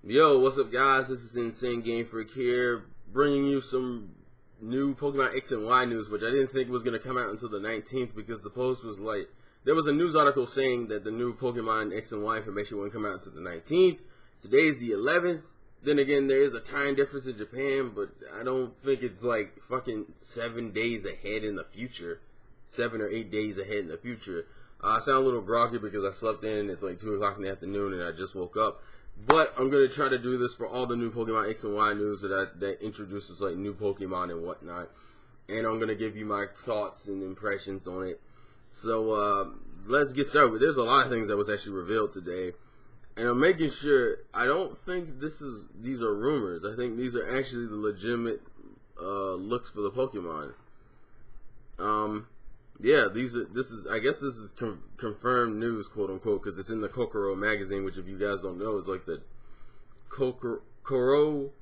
Yo, what's up, guys? This is Insane Game Freak here, bringing you some new Pokemon X and Y news, which I didn't think was going to come out until the 19th because the post was like, there was a news article saying that the new Pokemon X and Y information wouldn't come out until the 19th. Today's the 11th. Then again, there is a time difference in Japan, but I don't think it's like fucking 7 days ahead in the future. 7 or 8 days ahead in the future. I sound a little groggy because I slept in and it's like 2 o'clock in the afternoon and I just woke up. But I'm going to try to do this for all the new Pokemon X and Y news that introduces like new Pokemon and whatnot. And I'm going to give you my thoughts and impressions on it. So let's get started. There's a lot of things that was actually revealed today. And I'm making sure, I don't think these are rumors. I think these are actually the legitimate looks for the Pokemon. Yeah, I guess this is confirmed news, quote unquote, because it's in the Kokoro magazine, which if you guys don't know is like the Koro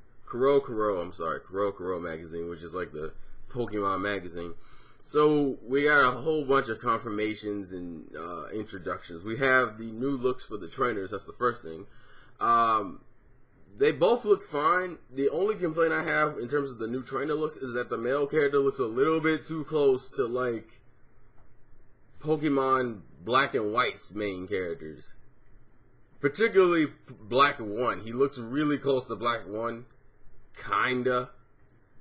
magazine, which is like the Pokemon magazine. So we got a whole bunch of confirmations and introductions. We have the new looks for the trainers. That's the first thing. They both look fine. The only complaint I have in terms of the new trainer looks is that the male character looks a little bit too close to like Pokemon Black and White's main characters. Particularly Black 1. He looks really close to Black 1. Kinda.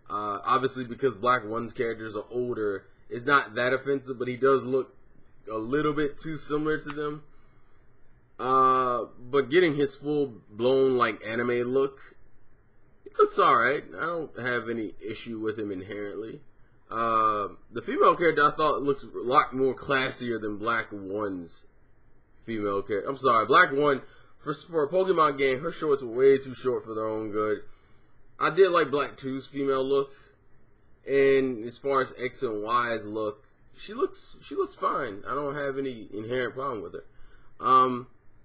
Obviously because Black 1's characters are older, it's not that offensive, but he does look a little bit too similar to them. But getting his full-blown, like, anime look, it looks alright. I don't have any issue with him inherently. The female character I thought looks a lot more classier than Black 1's female character. I'm sorry, Black 1, for a Pokemon game, her shorts were way too short for their own good. I did like Black 2's female look, and as far as X and Y's look, she looks fine. I don't have any inherent problem with her.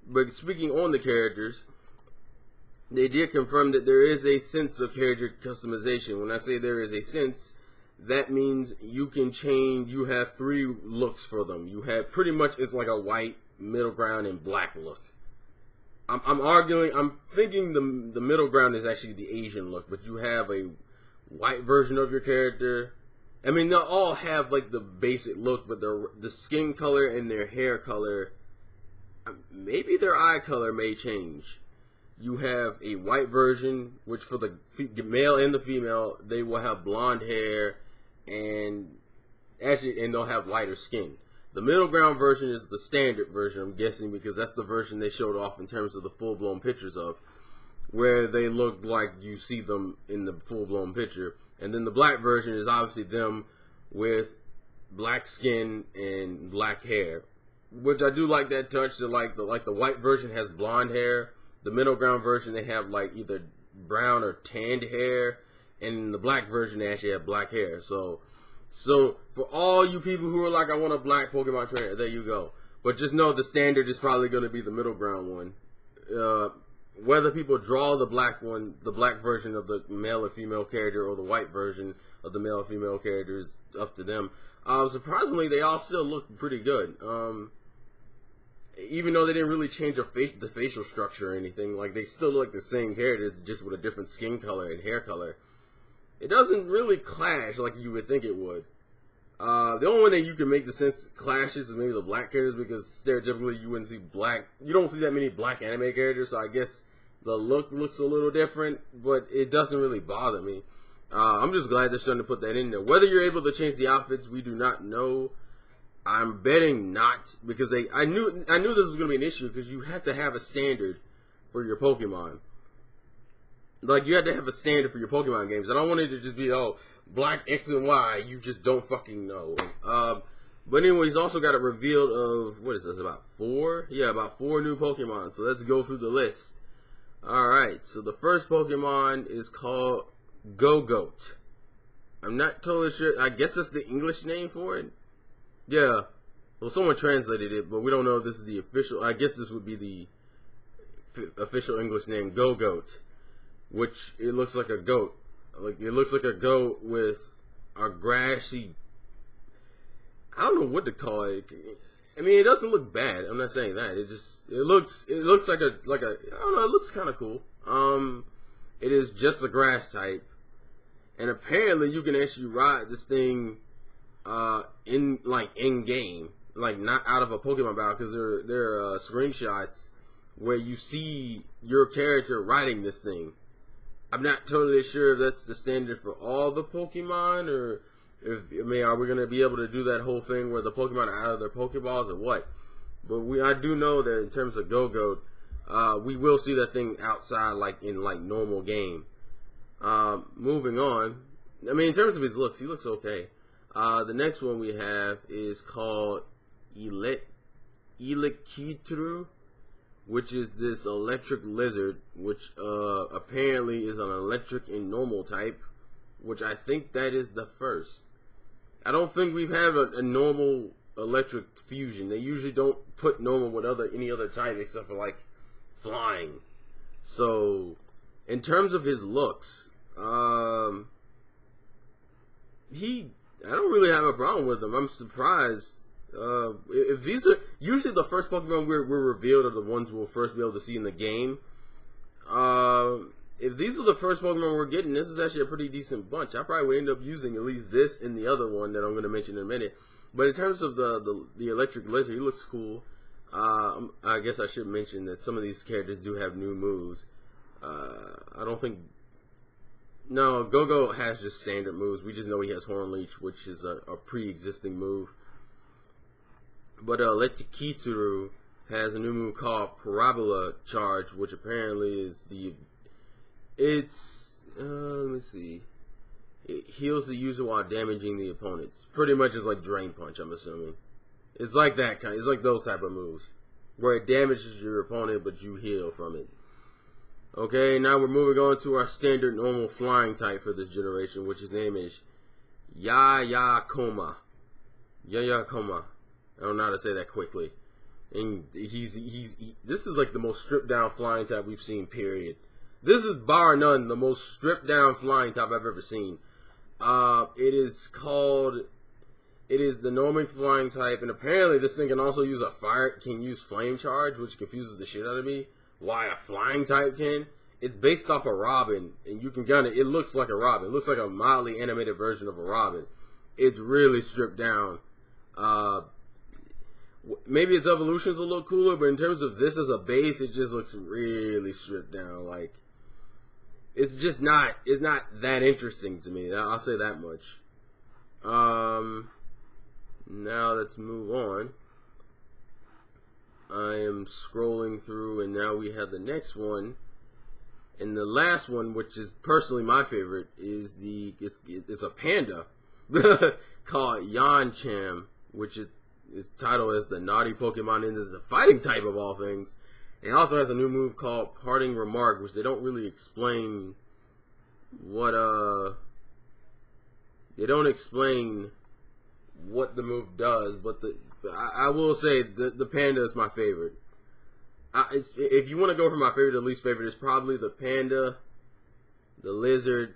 But speaking on the characters, they did confirm that there is a sense of character customization. When I say there is a sense, that means you can change. You have 3 looks for them. You have pretty much, it's like a white, middle ground, and black look. I'm thinking the middle ground is actually the Asian look, but you have a white version of your character. I mean, they'll all have like the basic look, but the skin color and their hair color, maybe their eye color may change. You have a white version, which for the male and the female, they will have blonde hair and they'll have lighter skin. The middle ground version is the standard version, I'm guessing, because that's the version they showed off in terms of the full-blown pictures of, where they look like you see them in the full-blown picture. And then the black version is obviously them with black skin and black hair, which I do like that touch. The white version has blonde hair. The middle ground version, they have like either brown or tanned hair, and in the black version, they actually have black hair. So for all you people who are like, I want a black Pokemon trainer, there you go. But just know the standard is probably going to be the middle ground one. Whether people draw the black one, the black version of the male or female character, or the white version of the male or female character is up to them. Surprisingly, they all still look pretty good. Even though they didn't really change the facial structure or anything, like they still look like the same characters, just with a different skin color and hair color. It doesn't really clash like you would think it would. The only one that you can make the sense clashes is maybe the black characters, because stereotypically you wouldn't see you don't see that many black anime characters, so I guess the look looks a little different, but it doesn't really bother me. I'm just glad they're starting to put that in there. Whether you're able to change the outfits, we do not know. I'm betting not, because I knew this was going to be an issue, because you have to have a standard for your Pokemon. Like, you have to have a standard for your Pokemon games. I don't want it to just be, black X and Y, you just don't fucking know. But anyway, he's also got a reveal of, what is this, about 4? Yeah, about 4 new Pokemon. So let's go through the list. Alright, so the first Pokemon is called Go-Goat. I'm not totally sure. I guess that's the English name for it. Yeah. Well, someone translated it, but we don't know if this is the official. I guess this would be the official English name, Go-Goat. Which, it looks like a goat. Like, it looks like a goat with a grassy, I don't know what to call it. I mean, it doesn't look bad. I'm not saying that. It looks like a I don't know, it looks kind of cool. It is just a grass type, and apparently you can actually ride this thing in game, like not out of a Pokemon battle, because there are screenshots where you see your character riding this thing. I'm not totally sure if that's the standard for all the Pokemon, or are we gonna be able to do that whole thing where the Pokemon are out of their Pokeballs or what? But I do know that in terms of Go-Go, we will see that thing outside, like in normal game. Moving on. I mean, in terms of his looks, he looks okay. The next one we have is called Elekitru, which is this electric lizard, which apparently is an electric and normal type, which I think that is the first. I don't think we've had a normal electric fusion. They usually don't put normal with any other type except for like flying. So, in terms of his looks, I don't really have a problem with him. I'm surprised. If these are usually the first Pokemon we're revealed are the ones we'll first be able to see in the game. If these are the first Pokemon we're getting, this is actually a pretty decent bunch. I probably would end up using at least this and the other one that I'm going to mention in a minute. But in terms of the electric lizard, he looks cool. I guess I should mention that some of these characters do have new moves. I don't think... No, Go-Go has just standard moves. We just know he has Horn Leech, which is a pre-existing move. But Elekitru has a new move called Parabola Charge, which apparently is let me see. It heals the user while damaging the opponents. Pretty much is like Drain Punch, I'm assuming. It's like that kind. It's like those type of moves, where it damages your opponent, but you heal from it. Okay, now we're moving on to our standard normal flying type for this generation, which his name is Yayakoma. Yayakoma. I don't know how to say that quickly. And this is like the most stripped down flying type we've seen, period. This is bar none the most stripped down flying type I've ever seen. It is the normal flying type, and apparently this thing can also use flame charge, which confuses the shit out of me. Why a flying type can? It's based off a Robin, and you can it looks like a Robin. It looks like a mildly animated version of a Robin. It's really stripped down. Maybe its evolution's a little cooler, but in terms of this as a base, it just looks really stripped down. Like, it's not that interesting to me. I'll say that much. Now let's move on. I am scrolling through, and now we have the next one. And the last one, which is personally my favorite, is it's a panda called Yancham, which is titled as the naughty Pokemon, and this is a fighting type of all things. It also has a new move called Parting Remark, which they don't really explain what the move does, but I will say the panda is my favorite. If you want to go from my favorite to least favorite, it's probably the panda, the lizard,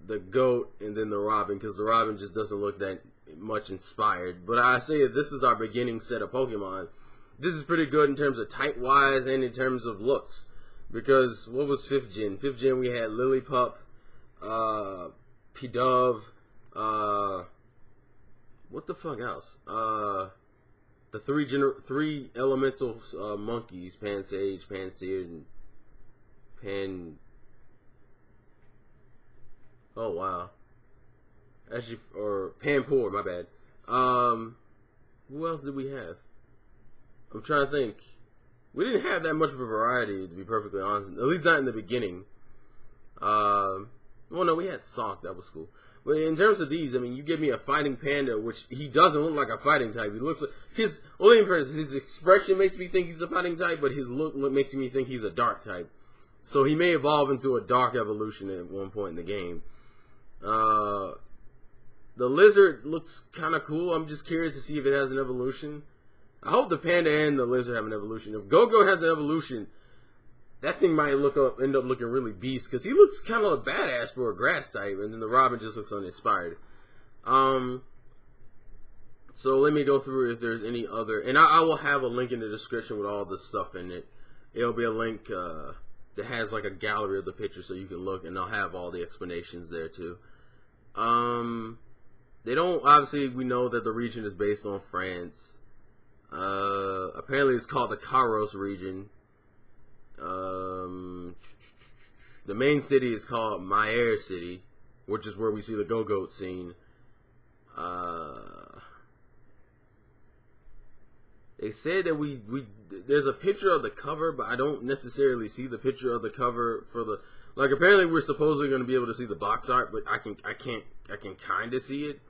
the goat, and then the robin, because the robin just doesn't look that much inspired. But I say this is our beginning set of Pokemon. This is pretty good in terms of type wise and in terms of looks, because what was 5th gen? 5th gen we had Lillipup, Pidove, what the fuck else? The three elemental monkeys, Pansage, Pansear, and oh wow. Actually, or Panpour, my bad. Who else did we have? I'm trying to think. We didn't have that much of a variety, to be perfectly honest. At least not in the beginning. Well, no, we had Sock. That was cool. But in terms of these, I mean, you give me a fighting panda, which he doesn't look like a fighting type. He looks like his expression makes me think he's a fighting type, but his look makes me think he's a dark type. So he may evolve into a dark evolution at one point in the game. The lizard looks kind of cool. I'm just curious to see if it has an evolution. I hope the panda and the lizard have an evolution. If Go-Go has an evolution, that thing might end up looking really beast, because he looks kind of a badass for a grass type, and then the Robin just looks uninspired. So let me go through if there's any other, and I will have a link in the description with all the stuff in it. It'll be a link that has like a gallery of the pictures so you can look, and they'll have all the explanations there too. They don't, obviously we know that the region is based on France. Apparently it's called the Kairos region. The main city is called Maer City, which is where we see the Go-Goat scene. They said that there's a picture of the cover, but I don't necessarily see the picture of the cover for the, like, apparently we're supposedly going to be able to see the box art, but I can kind of see it.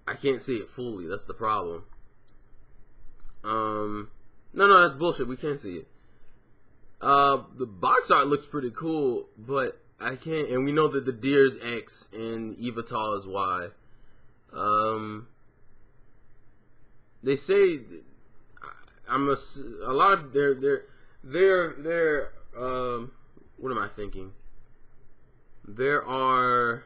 I can't see it fully. That's the problem. No, that's bullshit. We can't see it. The box art looks pretty cool, but I can't, and we know that the deer is X and Evital is Y. They say a lot of what am I thinking? There are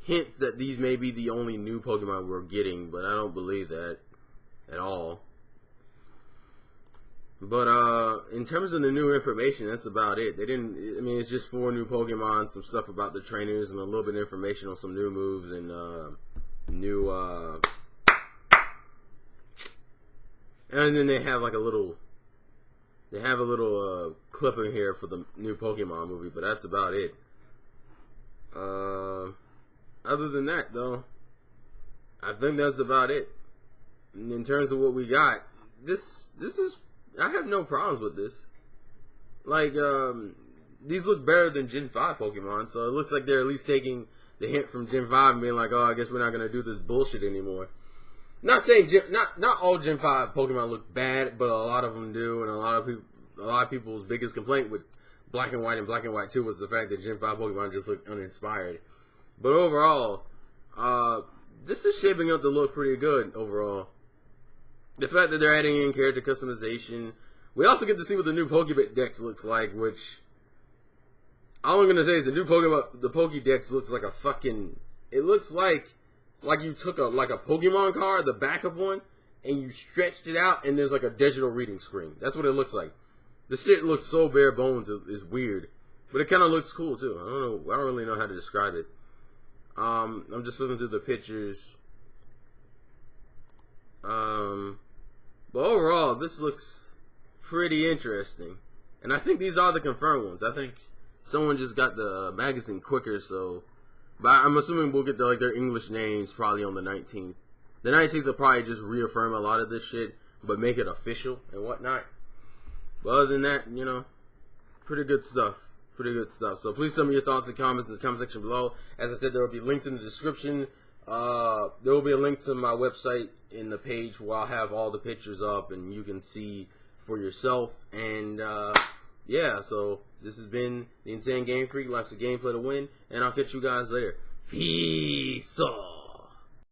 hints that these may be the only new Pokemon we're getting, but I don't believe that at all. But in terms of the new information, that's about it. They didn't. I mean, it's just 4 new Pokemon, some stuff about the trainers, and a little bit of information on some new moves and new. And then they have like a little. They have a little clip in here for the new Pokemon movie, but that's about it. Other than that, though, I think that's about it. In terms of what we got, this is. I have no problems with this. Like, these look better than Gen 5 Pokemon, so it looks like they're at least taking the hint from Gen 5 and being like, oh, I guess we're not going to do this bullshit anymore. Not saying, not all Gen 5 Pokemon look bad, but a lot of them do, and a lot of people's biggest complaint with Black and White and Black and White 2 was the fact that Gen 5 Pokemon just look uninspired. But overall, this is shaping up to look pretty good overall. The fact that they're adding in character customization. We also get to see what the new Pokédex looks like, which all I'm gonna say is the Pokédex looks like a fucking. It looks like you took a Pokemon card, the back of one, and you stretched it out, and there's like a digital reading screen. That's what it looks like. The shit looks so bare bones, it's weird, but it kind of looks cool too. I don't really know how to describe it. I'm just looking through the pictures. But overall, this looks pretty interesting. And I think these are the confirmed ones. I think someone just got the magazine quicker, so. But I'm assuming we'll get their English names probably on the 19th. The 19th will probably just reaffirm a lot of this shit, but make it official and whatnot. But other than that, pretty good stuff. Pretty good stuff. So please tell me your thoughts and comments in the comment section below. As I said, there will be links in the description. There will be a link to my website in the page where I'll have all the pictures up and you can see for yourself. And yeah, so this has been the Insane Game Freak. Life's a gameplay to win, and I'll catch you guys later. Peace.